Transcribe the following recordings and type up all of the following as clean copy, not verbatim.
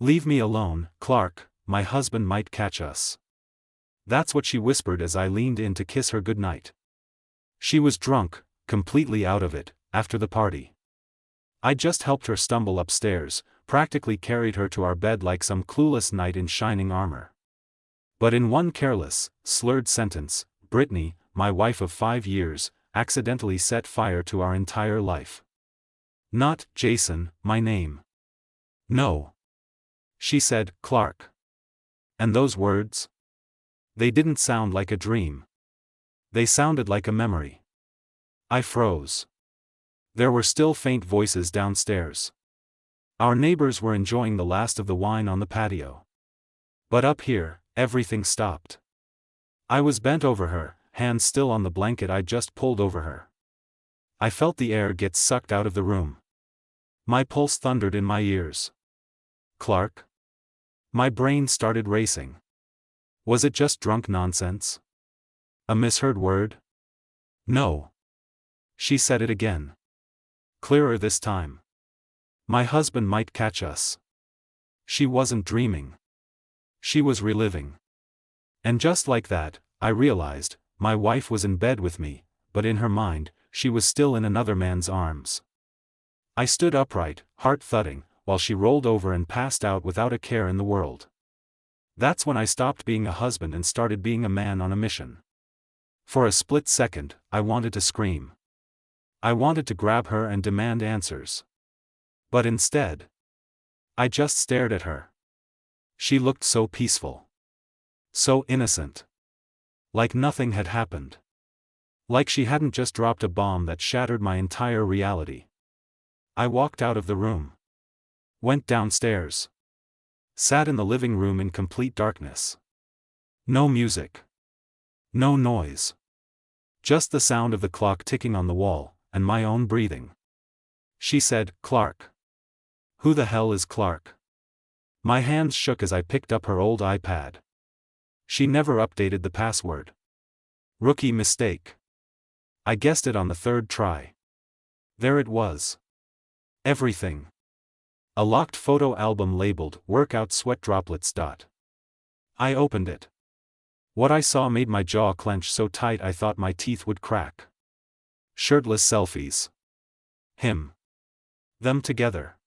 "Leave me alone, Clark, my husband might catch us." That's what she whispered as I leaned in to kiss her goodnight. She was drunk, completely out of it, after the party. I just helped her stumble upstairs, practically carried her to our bed like some clueless knight in shining armor. But in one careless, slurred sentence, Brittany, my wife of 5 years, accidentally set fire to our entire life. "Not Jason, my name." "No." She said, "Clark." And those words? They didn't sound like a dream. They sounded like a memory. I froze. There were still faint voices downstairs. Our neighbors were enjoying the last of the wine on the patio. But up here, everything stopped. I was bent over her, hands still on the blanket I'd just pulled over her. I felt the air get sucked out of the room. My pulse thundered in my ears. "Clark?" My brain started racing. Was it just drunk nonsense? A misheard word? "No." She said it again. Clearer this time. "My husband might catch us." She wasn't dreaming. She was reliving. And just like that, I realized, my wife was in bed with me, but in her mind, she was still in another man's arms. I stood upright, heart thudding, while she rolled over and passed out without a care in the world. That's when I stopped being a husband and started being a man on a mission. For a split second, I wanted to scream. I wanted to grab her and demand answers. But instead, I just stared at her. She looked so peaceful. So innocent. Like nothing had happened. Like she hadn't just dropped a bomb that shattered my entire reality. I walked out of the room. Went downstairs. Sat in the living room in complete darkness. No music. No noise. Just the sound of the clock ticking on the wall, and my own breathing. She said, "Clark." Who the hell is Clark? My hands shook as I picked up her old iPad. She never updated the password. Rookie mistake. I guessed it on the 3rd try. There it was. Everything. A locked photo album labeled "Workout Sweat Droplets." I opened it. What I saw made my jaw clench so tight I thought my teeth would crack. Shirtless selfies. Him. Them together.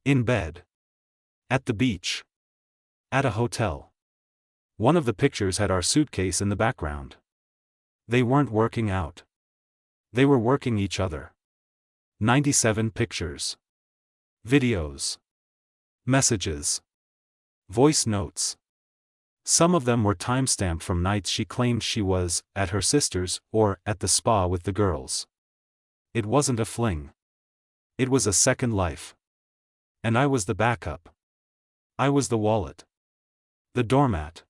In bed. At the beach. At a hotel. One of the pictures had our suitcase in the background. They weren't working out. They were working each other. 97 pictures. Videos. Messages. Voice notes. Some of them were timestamped from nights she claimed she was at her sister's or at the spa with the girls. It wasn't a fling. It was a second life. And I was the backup. I was the wallet. The doormat.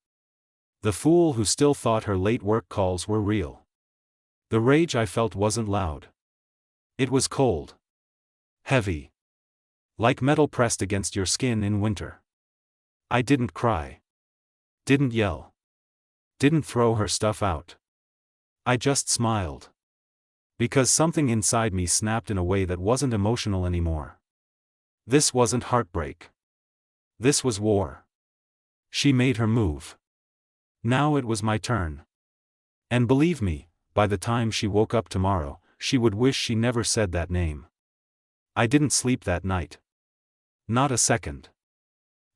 The fool who still thought her late work calls were real. The rage I felt wasn't loud. It was cold. Heavy. Like metal pressed against your skin in winter. I didn't cry. Didn't yell. Didn't throw her stuff out. I just smiled. Because something inside me snapped in a way that wasn't emotional anymore. This wasn't heartbreak. This was war. She made her move. Now it was my turn. And believe me, by the time she woke up tomorrow, she would wish she never said that name. I didn't sleep that night. Not a second.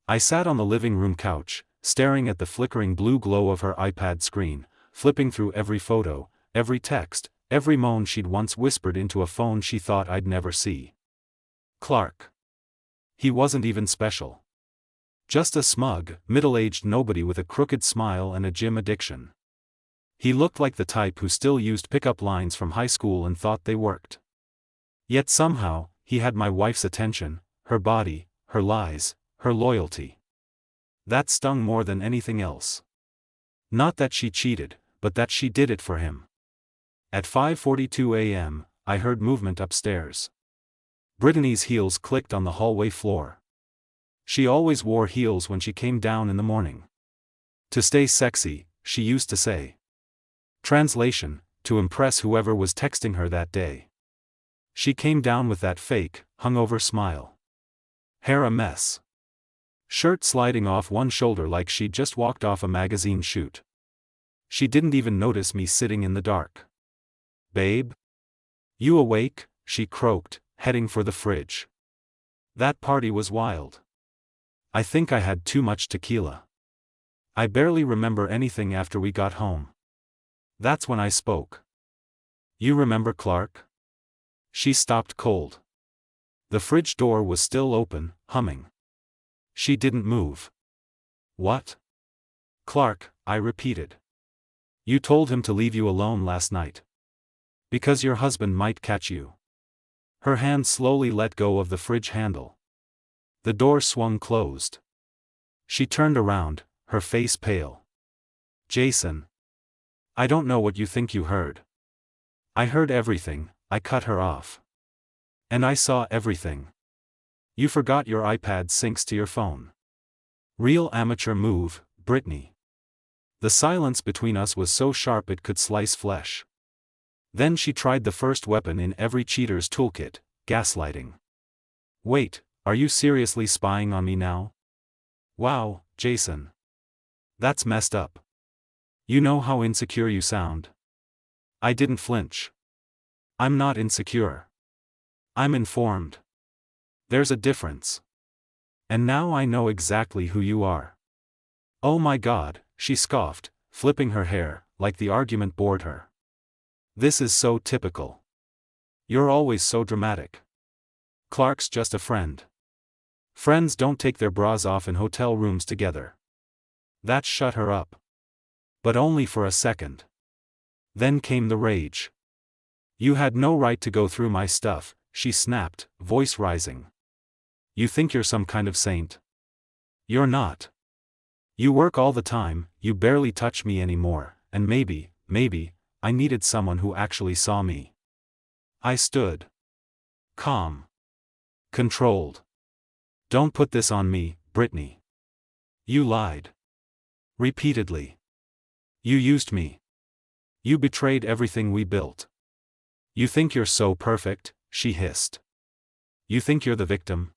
I sat on the living room couch, staring at the flickering blue glow of her iPad screen, flipping through every photo, every text, every moan she'd once whispered into a phone she thought I'd never see. Clark. He wasn't even special. Just a smug, middle-aged nobody with a crooked smile and a gym addiction. He looked like the type who still used pickup lines from high school and thought they worked. Yet somehow, he had my wife's attention, her body, her lies, her loyalty. That stung more than anything else. Not that she cheated, but that she did it for him. At 5:42 a.m., I heard movement upstairs. Brittany's heels clicked on the hallway floor. She always wore heels when she came down in the morning. To stay sexy, she used to say. Translation, to impress whoever was texting her that day. She came down with that fake, hungover smile. Hair a mess. Shirt sliding off one shoulder like she'd just walked off a magazine shoot. She didn't even notice me sitting in the dark. "Babe? You awake?" she croaked, heading for the fridge. That party was wild. I think I had too much tequila. I barely remember anything after we got home. That's when I spoke. "You remember Clark?" She stopped cold. The fridge door was still open, humming. She didn't move. "What?" "Clark," I repeated. "You told him to leave you alone last night. Because your husband might catch you." Her hand slowly let go of the fridge handle. The door swung closed. She turned around, her face pale. "Jason. I don't know what you think you heard." "I heard everything," I cut her off. "And I saw everything. You forgot your iPad syncs to your phone. Real amateur move, Brittany." The silence between us was so sharp it could slice flesh. Then she tried the first weapon in every cheater's toolkit, gaslighting. "Wait, are you seriously spying on me now?" "Wow, Jason. That's messed up. You know how insecure you sound." I didn't flinch. "I'm not insecure. I'm informed. There's a difference. And now I know exactly who you are." "Oh my God," she scoffed, flipping her hair, like the argument bored her. "This is so typical. You're always so dramatic. Clark's just a friend. Friends don't take their bras off in hotel rooms together." That shut her up. But only for a second. Then came the rage. "You had no right to go through my stuff," she snapped, voice rising. "You think you're some kind of saint? You're not. You work all the time, you barely touch me anymore, and maybe, I needed someone who actually saw me." I stood. Calm. Controlled. "Don't put this on me, Brittany. You lied. Repeatedly. You used me. You betrayed everything we built. You think you're so perfect," she hissed. "You think you're the victim?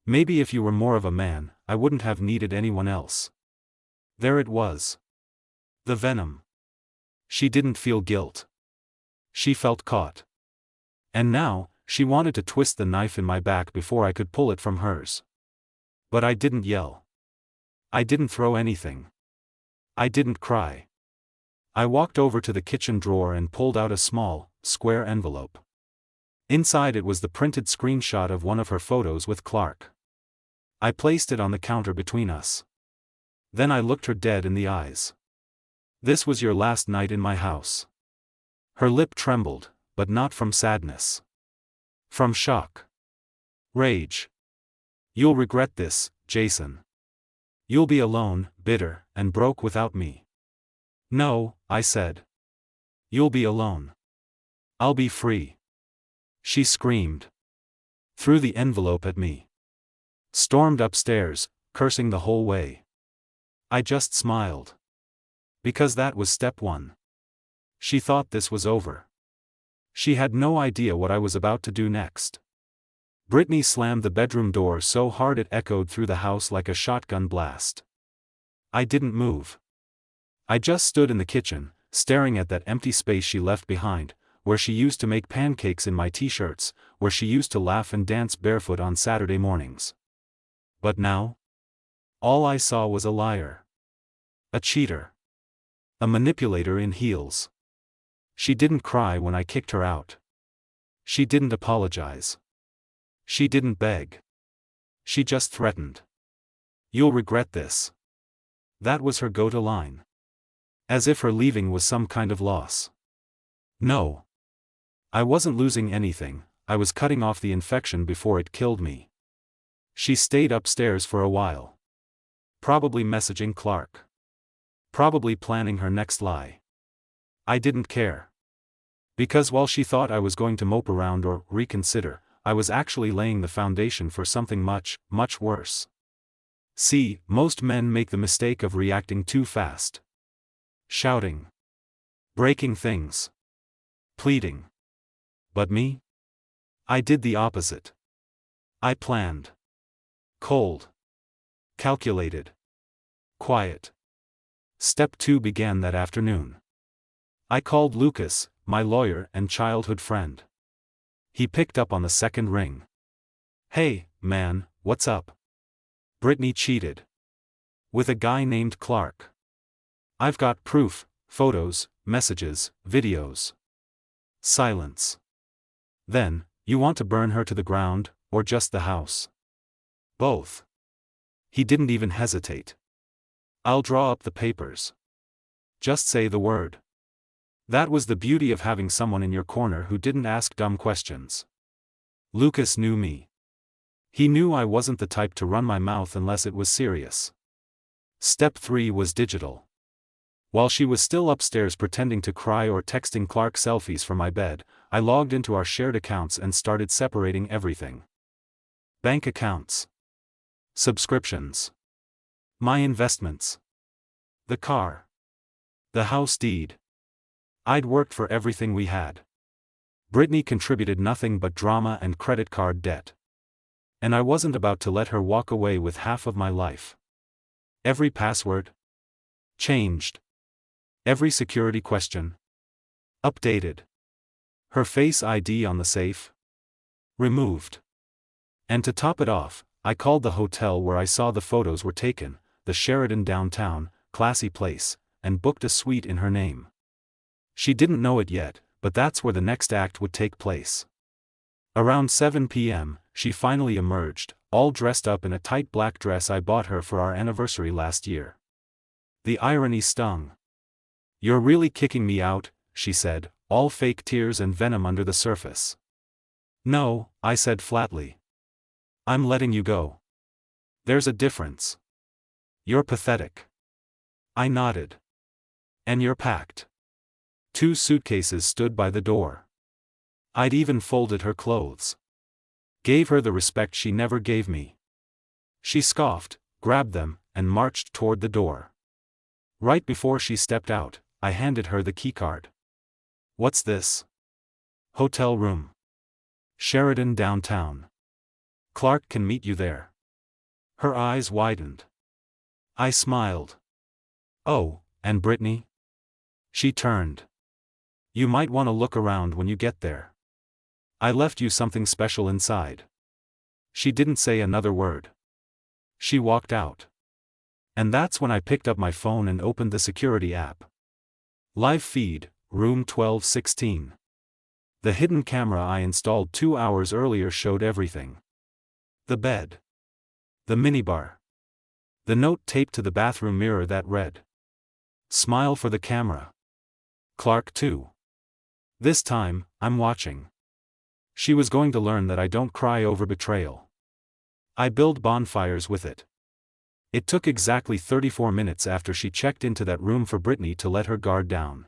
Maybe if you were more of a man, I wouldn't have needed anyone else." There it was. The venom. She didn't feel guilt. She felt caught. And now, she wanted to twist the knife in my back before I could pull it from hers. But I didn't yell. I didn't throw anything. I didn't cry. I walked over to the kitchen drawer and pulled out a small, square envelope. Inside it was the printed screenshot of one of her photos with Clark. I placed it on the counter between us. Then I looked her dead in the eyes. "This was your last night in my house." Her lip trembled, but not from sadness. From shock. Rage. "You'll regret this, Jason. You'll be alone, bitter, and broke without me." "No," I said. "You'll be alone. I'll be free." She screamed. Threw the envelope at me. Stormed upstairs, cursing the whole way. I just smiled. Because that was step one. She thought this was over. She had no idea what I was about to do next. Brittany slammed the bedroom door so hard it echoed through the house like a shotgun blast. I didn't move. I just stood in the kitchen, staring at that empty space she left behind, where she used to make pancakes in my t-shirts, where she used to laugh and dance barefoot on Saturday mornings. But now? All I saw was a liar. A cheater. A manipulator in heels. She didn't cry when I kicked her out. She didn't apologize. She didn't beg. She just threatened. "You'll regret this." That was her go-to line. As if her leaving was some kind of loss. No. I wasn't losing anything, I was cutting off the infection before it killed me. She stayed upstairs for a while. Probably messaging Clark. Probably planning her next lie. I didn't care. Because while she thought I was going to mope around or reconsider, I was actually laying the foundation for something much, much worse. See, most men make the mistake of reacting too fast. Shouting. Breaking things. Pleading. But me? I did the opposite. I planned. Cold. calculated, quiet. Step 2 began that afternoon. I called Lucas, my lawyer and childhood friend. He picked up on the second ring. "Hey, man, what's up? Brittany cheated. With a guy named Clark. I've got proof, photos, messages, videos." Silence. "Then, you want to burn her to the ground, or just the house?" "Both." He didn't even hesitate. "I'll draw up the papers. Just say the word." That was the beauty of having someone in your corner who didn't ask dumb questions. Lucas knew me. He knew I wasn't the type to run my mouth unless it was serious. Step 3 was digital. While she was still upstairs pretending to cry or texting Clark selfies from my bed, I logged into our shared accounts and started separating everything. Bank accounts. Subscriptions. My investments. The car. The house deed. I'd worked for everything we had. Brittany contributed nothing but drama and credit card debt. And I wasn't about to let her walk away with half of my life. Every password changed. Every security question updated. Her Face ID on the safe removed. And to top it off, I called the hotel where I saw the photos were taken, the Sheraton downtown, classy place, and booked a suite in her name. She didn't know it yet, but that's where the next act would take place. Around 7 p.m., she finally emerged, all dressed up in a tight black dress I bought her for our anniversary last year. The irony stung. "You're really kicking me out," she said, all fake tears and venom under the surface. "No," I said flatly. "I'm letting you go. There's a difference. You're pathetic." I nodded. "And you're packed." 2 suitcases stood by the door. I'd even folded her clothes. Gave her the respect she never gave me. She scoffed, grabbed them, and marched toward the door. Right before she stepped out, I handed her the keycard. "What's this?" "Hotel room. Sheraton downtown. Clark can meet you there." Her eyes widened. I smiled. "Oh, and Brittany?" She turned. "You might want to look around when you get there. I left you something special inside." She didn't say another word. She walked out. And that's when I picked up my phone and opened the security app. Live feed, room 1216. The hidden camera I installed 2 hours earlier showed everything. The bed. The minibar. The note taped to the bathroom mirror that read, "Smile for the camera. Clark too. This time, I'm watching." She was going to learn that I don't cry over betrayal. I build bonfires with it. It took exactly 34 minutes after she checked into that room for Brittany to let her guard down.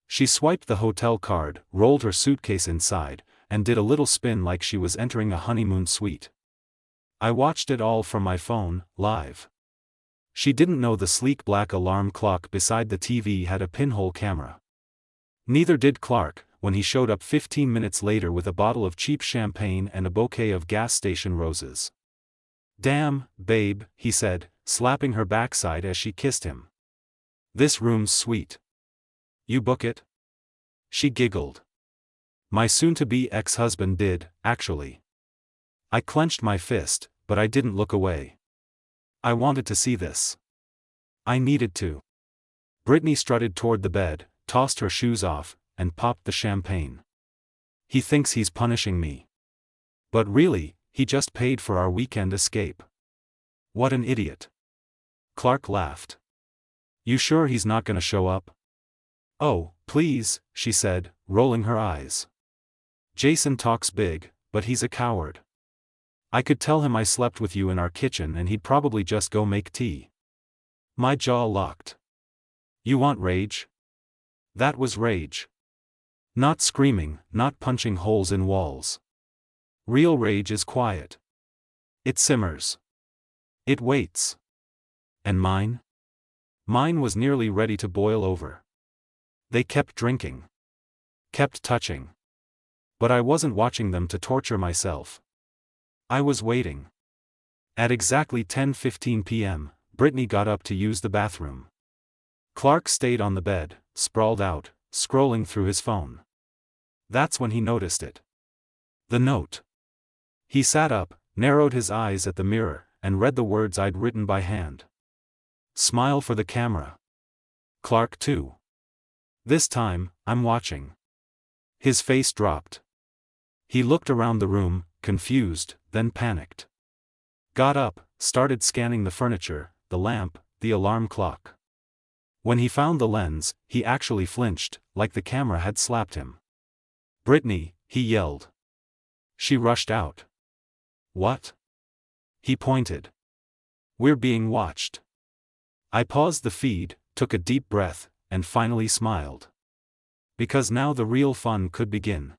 She swiped the hotel card, rolled her suitcase inside, and did a little spin like she was entering a honeymoon suite. I watched it all from my phone, live. She didn't know the sleek black alarm clock beside the TV had a pinhole camera. Neither did Clark, when he showed up 15 minutes later with a bottle of cheap champagne and a bouquet of gas station roses. "Damn, babe," he said, slapping her backside as she kissed him. "This room's sweet. You book it?" She giggled. My soon-to-be ex-husband did, actually. I clenched my fist, but I didn't look away. I wanted to see this. I needed to. Brittany strutted toward the bed, tossed her shoes off, and popped the champagne. "He thinks he's punishing me. But really, he just paid for our weekend escape." "What an idiot." Clark laughed. "You sure he's not gonna show up?" "Oh, please," she said, rolling her eyes. "Jason talks big, but he's a coward. I could tell him I slept with you in our kitchen and he'd probably just go make tea." My jaw locked. "You want rage?" That was rage. Not screaming, not punching holes in walls. Real rage is quiet. It simmers. It waits. And mine? Mine was nearly ready to boil over. They kept drinking. Kept touching. But I wasn't watching them to torture myself. I was waiting. At exactly 10:15 p.m., Brittany got up to use the bathroom. Clark stayed on the bed, sprawled out, scrolling through his phone. That's when he noticed it. The note. He sat up, narrowed his eyes at the mirror, and read the words I'd written by hand. Smile for the camera. Clark too. This time, I'm watching. His face dropped. He looked around the room, confused, then panicked. Got up, started scanning the furniture, the lamp, the alarm clock. When he found the lens, he actually flinched, like the camera had slapped him. "Brittany," he yelled. She rushed out. "What?" He pointed. "We're being watched." I paused the feed, took a deep breath, and finally smiled. Because now the real fun could begin.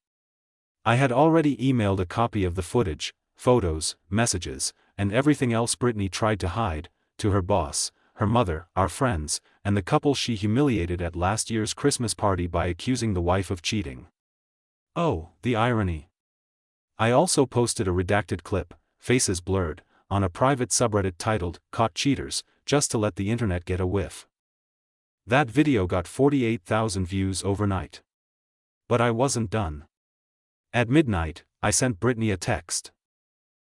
I had already emailed a copy of the footage, photos, messages, and everything else Brittany tried to hide, to her boss, her mother, our friends, and the couple she humiliated at last year's Christmas party by accusing the wife of cheating. Oh, the irony. I also posted a redacted clip, faces blurred, on a private subreddit titled, "Caught Cheaters," just to let the internet get a whiff. That video got 48,000 views overnight. But I wasn't done. At midnight, I sent Brittany a text.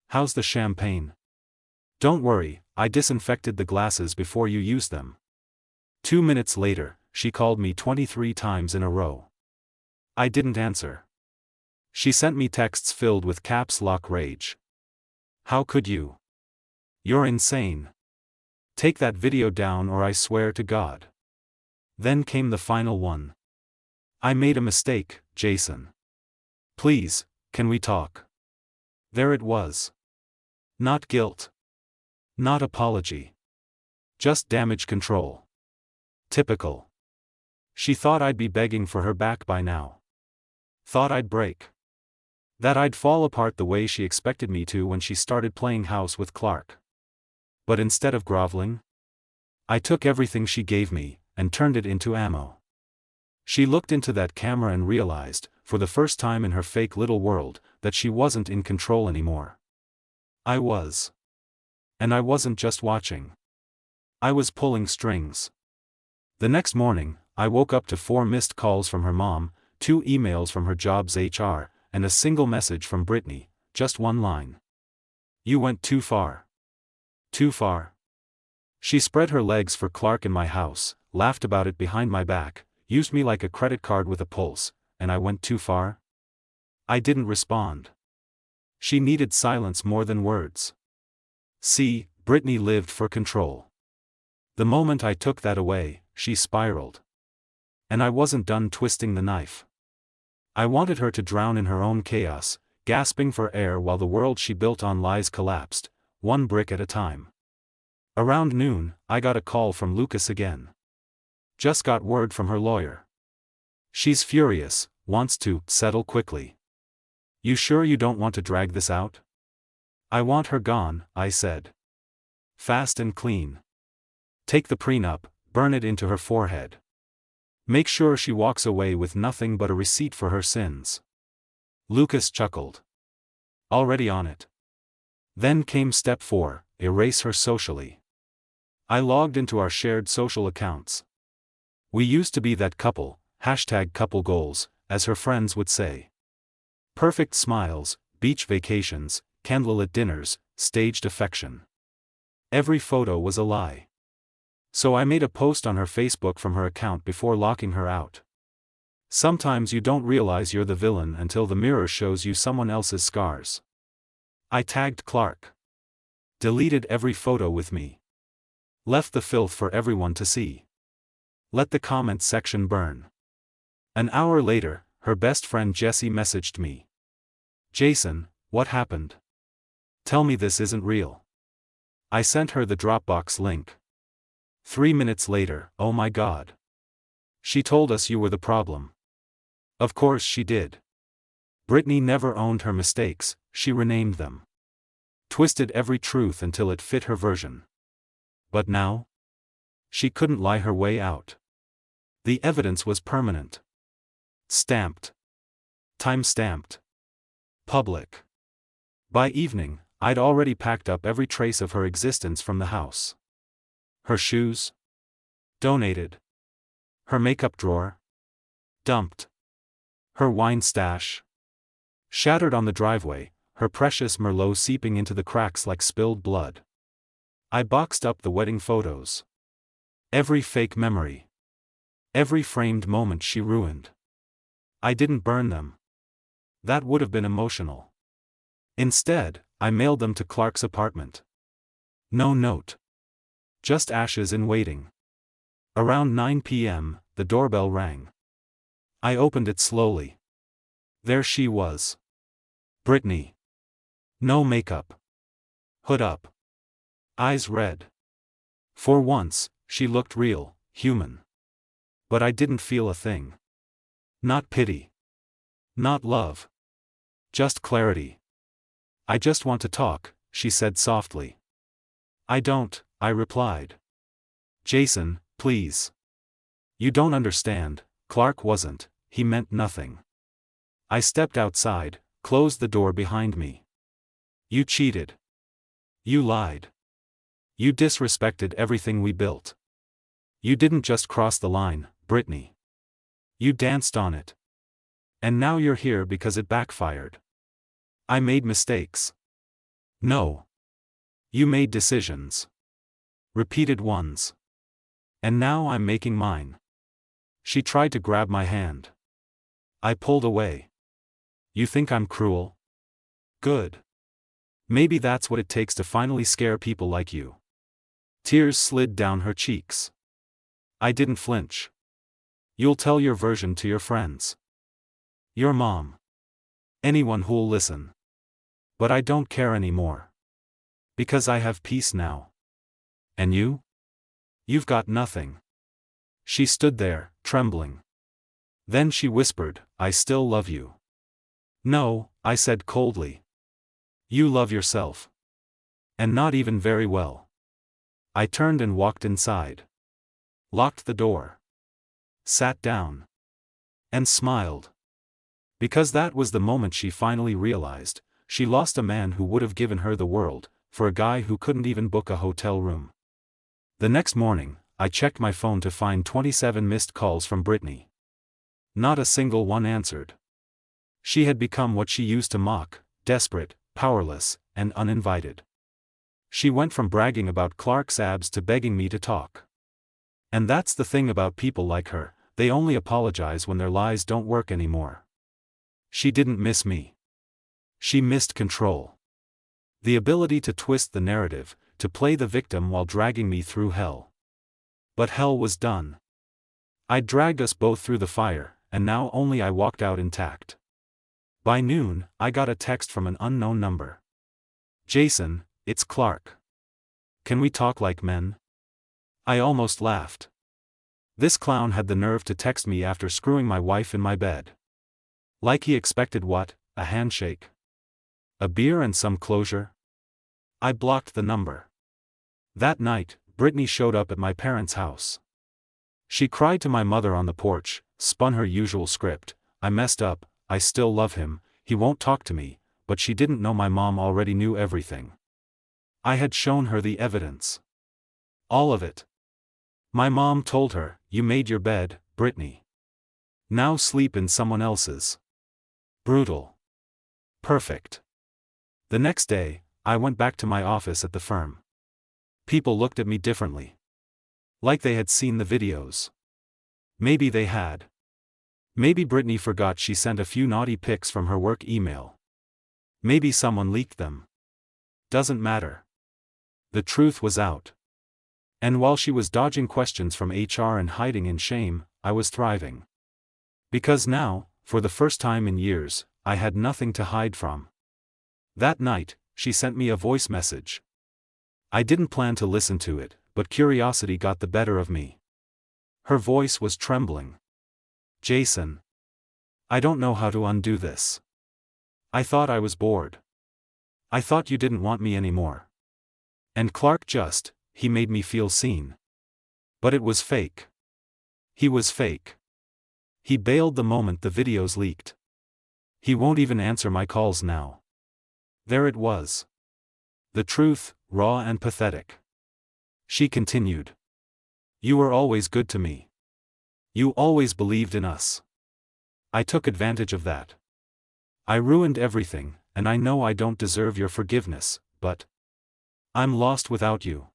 "How's the champagne? Don't worry, I disinfected the glasses before you used them." 2 minutes later, she called me 23 times in a row. I didn't answer. She sent me texts filled with caps lock rage. "How could you? You're insane. Take that video down or I swear to God." Then came the final one. "I made a mistake, Jason. Please, can we talk?" There it was. Not guilt. Not apology. Just damage control. Typical. She thought I'd be begging for her back by now. Thought I'd break. That I'd fall apart the way she expected me to when she started playing house with Clark. But instead of groveling, I took everything she gave me, and turned it into ammo. She looked into that camera and realized, for the first time in her fake little world, that she wasn't in control anymore. I was. And I wasn't just watching. I was pulling strings. The next morning, I woke up to 4 missed calls from her mom, 2 emails from her job's HR, and a single message from Brittany, just one line. "You went too far. Too far." She spread her legs for Clark in my house, laughed about it behind my back, used me like a credit card with a pulse, and I went too far? I didn't respond. She needed silence more than words. See, Brittany lived for control. The moment I took that away, she spiraled. And I wasn't done twisting the knife. I wanted her to drown in her own chaos, gasping for air while the world she built on lies collapsed, one brick at a time. Around noon, I got a call from Lucas again. Just got word from her lawyer. She's furious, wants to settle quickly. "You sure you don't want to drag this out?" "I want her gone," I said. "Fast and clean. Take the prenup, burn it into her forehead. Make sure she walks away with nothing but a receipt for her sins." Lucas chuckled. "Already on it." Then came step 4, erase her socially. I logged into our shared social accounts. We used to be that couple, #couple goals, as her friends would say. Perfect smiles, beach vacations, candlelit dinners, staged affection. Every photo was a lie. So I made a post on her Facebook from her account before locking her out. Sometimes you don't realize you're the villain until the mirror shows you someone else's scars. I tagged Clark. Deleted every photo with me. Left the filth for everyone to see. Let the comment section burn. An hour later, her best friend Jessie messaged me. "Jason, what happened? Tell me this isn't real." I sent her the Dropbox link. 3 minutes later, "Oh my God. She told us you were the problem." Of course she did. Brittany never owned her mistakes, she renamed them. Twisted every truth until it fit her version. But now? She couldn't lie her way out. The evidence was permanent. Stamped. Time-stamped. Public. By evening, I'd already packed up every trace of her existence from the house. Her shoes? Donated. Her makeup drawer? Dumped. Her wine stash? Shattered on the driveway, her precious Merlot seeping into the cracks like spilled blood. I boxed up the wedding photos. Every fake memory. Every framed moment she ruined. I didn't burn them. That would have been emotional. Instead, I mailed them to Clark's apartment. No note. Just ashes in waiting. Around 9 p.m., the doorbell rang. I opened it slowly. There she was. Brittany. No makeup. Hood up. Eyes red. For once, she looked real, human. But I didn't feel a thing. Not pity. Not love. Just clarity. I just want to talk, she said softly. I don't, I replied. Jason, please. You don't understand, Clark wasn't, he meant nothing. I stepped outside, closed the door behind me. You cheated. You lied. You disrespected everything we built. You didn't just cross the line, Brittany. You danced on it. And now you're here because it backfired. I made mistakes. No. You made decisions. Repeated ones. And now I'm making mine. She tried to grab my hand. I pulled away. You think I'm cruel? Good. Maybe that's what it takes to finally scare people like you. Tears slid down her cheeks. I didn't flinch. You'll tell your version to your friends. Your mom. Anyone who'll listen. But I don't care anymore. Because I have peace now. And you? You've got nothing. She stood there, trembling. Then she whispered, I still love you. No, I said coldly. You love yourself. And not even very well. I turned and walked inside. Locked the door. Sat down. And smiled. Because that was the moment she finally realized, she lost a man who would have given her the world, for a guy who couldn't even book a hotel room. The next morning, I checked my phone to find 27 missed calls from Brittany. Not a single one answered. She had become what she used to mock, desperate, powerless, and uninvited. She went from bragging about Clark's abs to begging me to talk. And that's the thing about people like her, they only apologize when their lies don't work anymore. She didn't miss me. She missed control. The ability to twist the narrative, to play the victim while dragging me through hell. But hell was done. I'd dragged us both through the fire, and now only I walked out intact. By noon, I got a text from an unknown number. Jason, it's Clark. Can we talk like men? I almost laughed. This clown had the nerve to text me after screwing my wife in my bed. Like he expected what? A handshake? A beer and some closure? I blocked the number. That night, Brittany showed up at my parents' house. She cried to my mother on the porch, spun her usual script, I messed up, I still love him, he won't talk to me, but she didn't know my mom already knew everything. I had shown her the evidence. All of it. My mom told her, you made your bed, Brittany. Now sleep in someone else's. Brutal. Perfect. The next day, I went back to my office at the firm. People looked at me differently. Like they had seen the videos. Maybe they had. Maybe Brittany forgot she sent a few naughty pics from her work email. Maybe someone leaked them. Doesn't matter. The truth was out. And while she was dodging questions from HR and hiding in shame, I was thriving. Because now, for the first time in years, I had nothing to hide from. That night, she sent me a voice message. I didn't plan to listen to it, but curiosity got the better of me. Her voice was trembling. Jason. I don't know how to undo this. I thought I was bored. I thought you didn't want me anymore. And Clark he made me feel seen. But it was fake. He was fake. He bailed the moment the videos leaked. He won't even answer my calls now. There it was. The truth, raw and pathetic. She continued. You were always good to me. You always believed in us. I took advantage of that. I ruined everything, and I know I don't deserve your forgiveness, but I'm lost without you.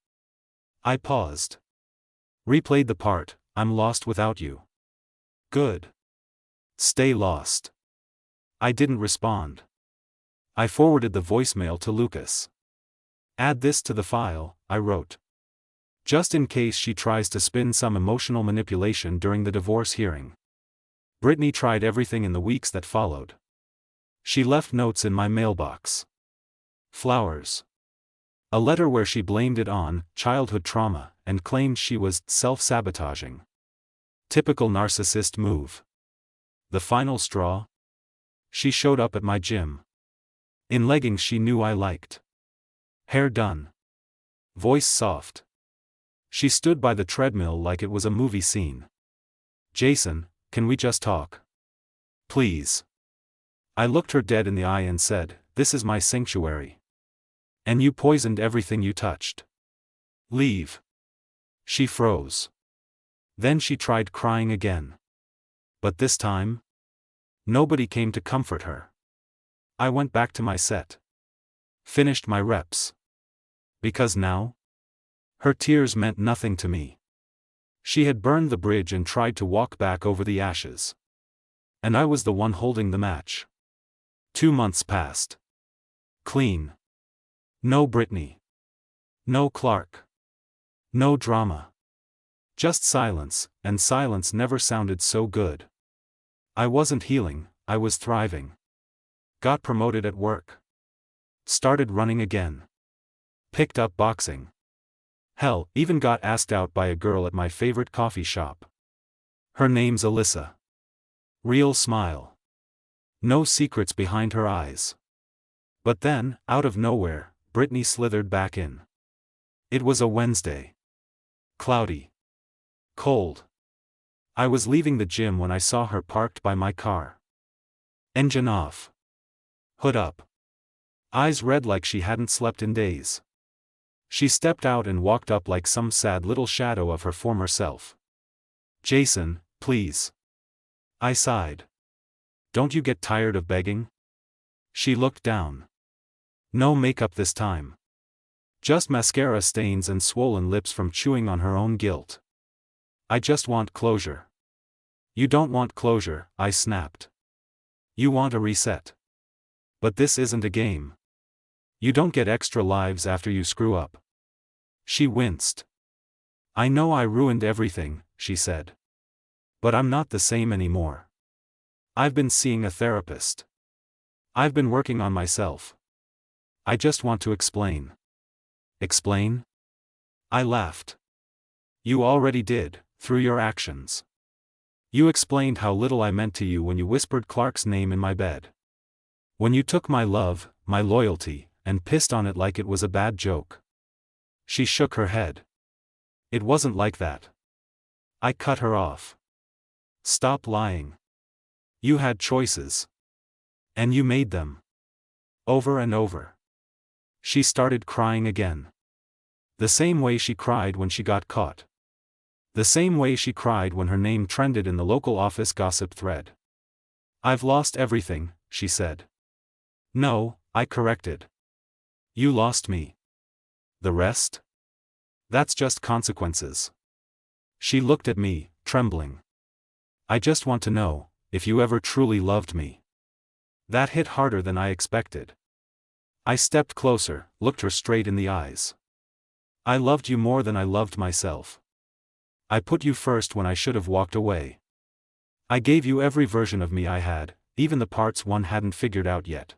I paused. Replayed the part, I'm lost without you. Good. Stay lost. I didn't respond. I forwarded the voicemail to Lucas. Add this to the file, I wrote. Just in case she tries to spin some emotional manipulation during the divorce hearing. Brittany tried everything in the weeks that followed. She left notes in my mailbox. Flowers. A letter where she blamed it on childhood trauma and claimed she was self-sabotaging. Typical narcissist move. The final straw? She showed up at my gym. In leggings she knew I liked. Hair done. Voice soft. She stood by the treadmill like it was a movie scene. Jason, can we just talk? Please. I looked her dead in the eye and said, this is my sanctuary. And you poisoned everything you touched. Leave. She froze. Then she tried crying again. But this time? Nobody came to comfort her. I went back to my set. Finished my reps. Because now? Her tears meant nothing to me. She had burned the bridge and tried to walk back over the ashes. And I was the one holding the match. 2 months passed. Clean. No Brittany. No Clark. No drama. Just silence, and silence never sounded so good. I wasn't healing, I was thriving. Got promoted at work. Started running again. Picked up boxing. Hell, even got asked out by a girl at my favorite coffee shop. Her name's Alyssa. Real smile. No secrets behind her eyes. But then, out of nowhere, Brittany slithered back in. It was a Wednesday. Cloudy. Cold. I was leaving the gym when I saw her parked by my car. Engine off. Hood up. Eyes red like she hadn't slept in days. She stepped out and walked up like some sad little shadow of her former self. Jason, please. I sighed. Don't you get tired of begging? She looked down. No makeup this time. Just mascara stains and swollen lips from chewing on her own guilt. I just want closure. You don't want closure, I snapped. You want a reset. But this isn't a game. You don't get extra lives after you screw up. She winced. I know I ruined everything, she said. But I'm not the same anymore. I've been seeing a therapist. I've been working on myself. I just want to explain. Explain? I laughed. You already did, through your actions. You explained how little I meant to you when you whispered Clark's name in my bed. When you took my love, my loyalty, and pissed on it like it was a bad joke. She shook her head. It wasn't like that. I cut her off. Stop lying. You had choices. And you made them. Over and over. She started crying again. The same way she cried when she got caught. The same way she cried when her name trended in the local office gossip thread. I've lost everything, she said. No, I corrected. You lost me. The rest? That's just consequences. She looked at me, trembling. I just want to know, if you ever truly loved me. That hit harder than I expected. I stepped closer, looked her straight in the eyes. I loved you more than I loved myself. I put you first when I should have walked away. I gave you every version of me I had, even the parts one hadn't figured out yet.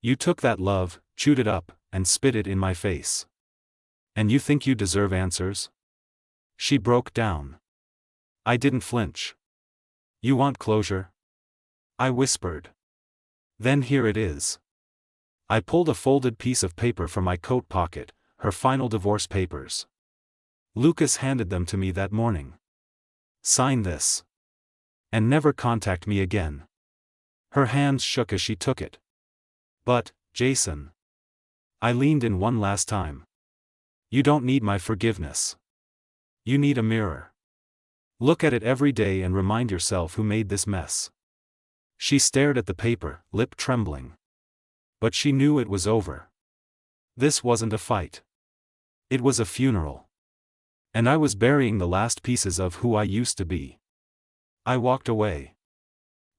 You took that love, chewed it up, and spit it in my face. And you think you deserve answers? She broke down. I didn't flinch. You want closure? I whispered. Then here it is. I pulled a folded piece of paper from my coat pocket, her final divorce papers. Lucas handed them to me that morning. Sign this. And never contact me again. Her hands shook as she took it. But, Jason. I leaned in one last time. You don't need my forgiveness. You need a mirror. Look at it every day and remind yourself who made this mess. She stared at the paper, lip trembling. But she knew it was over. This wasn't a fight. It was a funeral. And I was burying the last pieces of who I used to be. I walked away.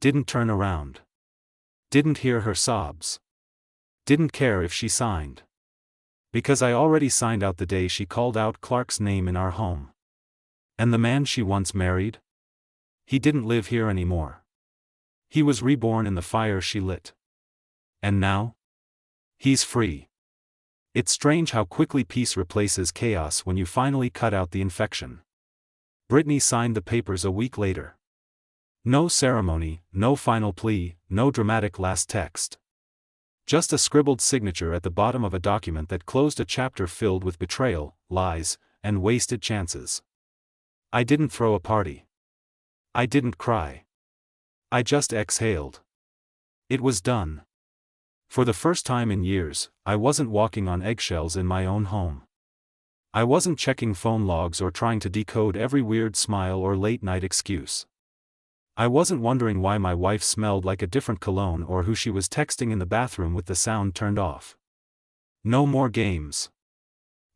Didn't turn around. Didn't hear her sobs. Didn't care if she signed. Because I already signed out the day she called out Clark's name in our home. And the man she once married? He didn't live here anymore. He was reborn in the fire she lit. And now? He's free. It's strange how quickly peace replaces chaos when you finally cut out the infection. Brittany signed the papers a week later. No ceremony, no final plea, no dramatic last text. Just a scribbled signature at the bottom of a document that closed a chapter filled with betrayal, lies, and wasted chances. I didn't throw a party. I didn't cry. I just exhaled. It was done. For the first time in years, I wasn't walking on eggshells in my own home. I wasn't checking phone logs or trying to decode every weird smile or late-night excuse. I wasn't wondering why my wife smelled like a different cologne or who she was texting in the bathroom with the sound turned off. No more games.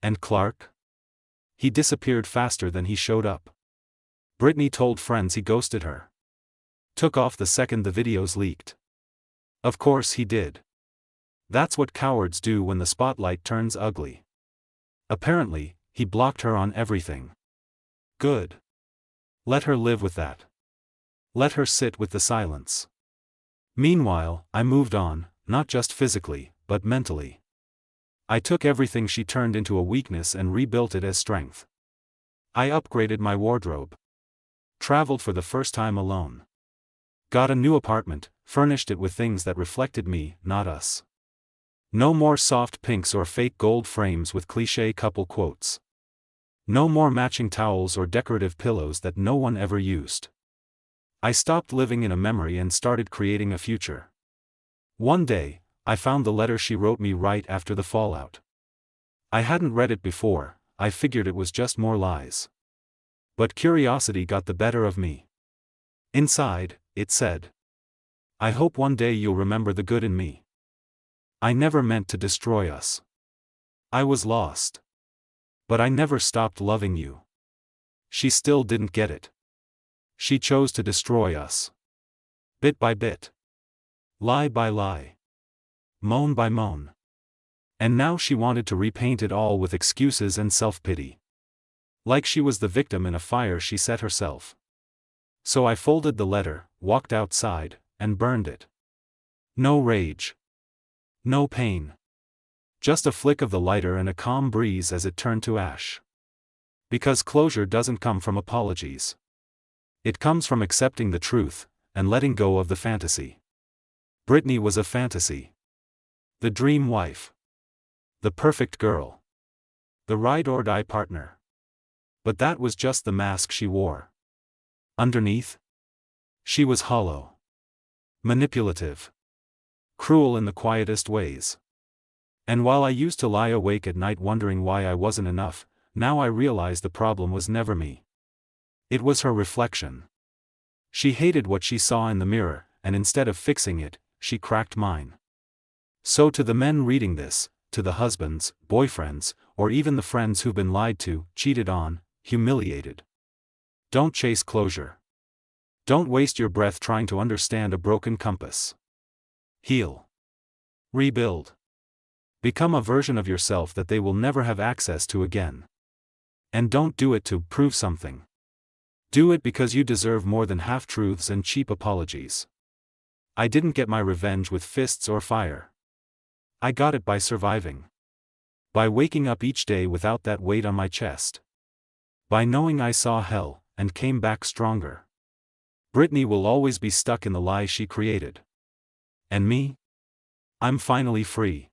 And Clark? He disappeared faster than he showed up. Brittany told friends he ghosted her. Took off the second the videos leaked. Of course he did. That's what cowards do when the spotlight turns ugly. Apparently, he blocked her on everything. Good. Let her live with that. Let her sit with the silence. Meanwhile, I moved on, not just physically, but mentally. I took everything she turned into a weakness and rebuilt it as strength. I upgraded my wardrobe. Traveled for the first time alone. Got a new apartment, furnished it with things that reflected me, not us. No more soft pinks or fake gold frames with cliché couple quotes. No more matching towels or decorative pillows that no one ever used. I stopped living in a memory and started creating a future. One day, I found the letter she wrote me right after the fallout. I hadn't read it before, I figured it was just more lies. But curiosity got the better of me. Inside, it said, I hope one day you'll remember the good in me. I never meant to destroy us. I was lost. But I never stopped loving you. She still didn't get it. She chose to destroy us. Bit by bit. Lie by lie. Moan by moan. And now she wanted to repaint it all with excuses and self-pity. Like she was the victim in a fire she set herself. So I folded the letter, walked outside, and burned it. No rage. No pain. Just a flick of the lighter and a calm breeze as it turned to ash. Because closure doesn't come from apologies. It comes from accepting the truth, and letting go of the fantasy. Brittany was a fantasy. The dream wife. The perfect girl. The ride-or-die partner. But that was just the mask she wore. Underneath? She was hollow. Manipulative. Cruel in the quietest ways. And while I used to lie awake at night wondering why I wasn't enough, now I realize the problem was never me. It was her reflection. She hated what she saw in the mirror, and instead of fixing it, she cracked mine. So to the men reading this, to the husbands, boyfriends, or even the friends who've been lied to, cheated on, humiliated. Don't chase closure. Don't waste your breath trying to understand a broken compass. Heal. Rebuild. Become a version of yourself that they will never have access to again. And don't do it to prove something. Do it because you deserve more than half-truths and cheap apologies. I didn't get my revenge with fists or fire. I got it by surviving. By waking up each day without that weight on my chest. By knowing I saw hell, and came back stronger. Brittany will always be stuck in the lie she created. And me? I'm finally free.